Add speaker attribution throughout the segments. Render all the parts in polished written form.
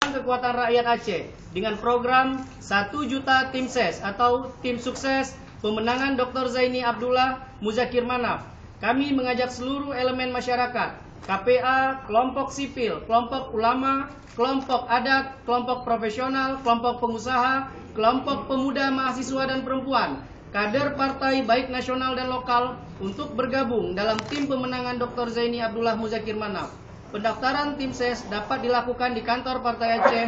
Speaker 1: Penggalangan Kekuatan Rakyat Aceh dengan program 1 Juta Tim Ses atau Tim Sukses Pemenangan Dr. Zaini Abdullah Muzakir Manaf. Kami mengajak seluruh elemen masyarakat, KPA, kelompok sipil, kelompok ulama, kelompok adat, kelompok profesional, kelompok pengusaha, kelompok pemuda, mahasiswa dan perempuan, kader partai baik nasional dan lokal untuk bergabung dalam tim pemenangan Dr. Zaini Abdullah Muzakir Manaf. Pendaftaran tim ses dapat dilakukan di kantor Partai Aceh,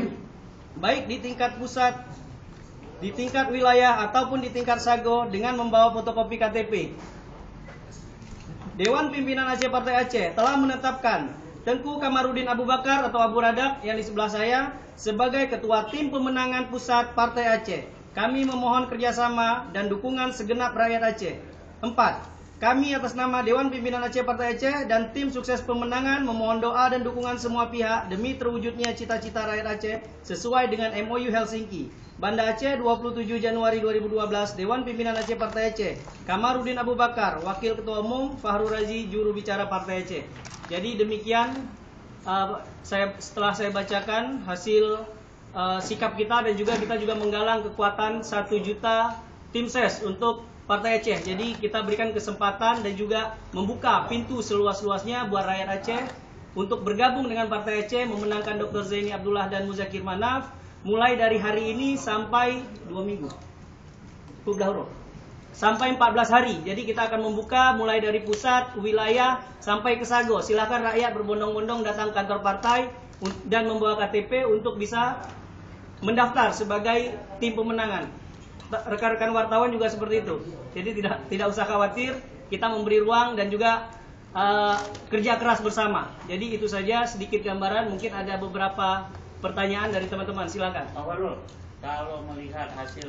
Speaker 1: baik di tingkat pusat, di tingkat wilayah ataupun di tingkat sago dengan membawa fotokopi KTP. Dewan Pimpinan Aceh Partai Aceh telah menetapkan Tengku Kamarudin Abu Bakar atau Abu Radak yang di sebelah saya sebagai Ketua Tim Pemenangan Pusat Partai Aceh. Kami memohon kerjasama dan dukungan segenap rakyat Aceh. 4. Kami atas nama Dewan Pimpinan Aceh Partai Aceh dan Tim Sukses Pemenangan memohon doa dan dukungan semua pihak demi terwujudnya cita-cita rakyat Aceh sesuai dengan MOU Helsinki. Banda Aceh 27 Januari 2012, Dewan Pimpinan Aceh Partai Aceh, Kamarudin Abu Bakar, Wakil Ketua Umum, Fahrul Razi, Juru Bicara Partai Aceh. Jadi demikian setelah saya bacakan hasil sikap kita dan juga kita juga menggalang kekuatan 1 juta tim ses untuk Partai Aceh. Jadi kita berikan kesempatan dan juga membuka pintu seluas-luasnya buat rakyat Aceh untuk bergabung dengan Partai Aceh memenangkan Dr. Zaini Abdullah dan Muzakir Manaf mulai dari hari ini sampai 2 minggu. Sampai 14 hari. Jadi kita akan membuka mulai dari pusat, wilayah sampai ke sago. Silakan rakyat berbondong-bondong datang kantor partai dan membawa KTP untuk bisa mendaftar sebagai tim pemenangan. Rekan-rekan wartawan juga seperti itu. Jadi tidak usah khawatir, kita memberi ruang dan juga kerja keras bersama. Jadi itu saja sedikit gambaran, mungkin ada beberapa pertanyaan dari teman-teman, silakan.
Speaker 2: Pak Warul, kalau melihat hasil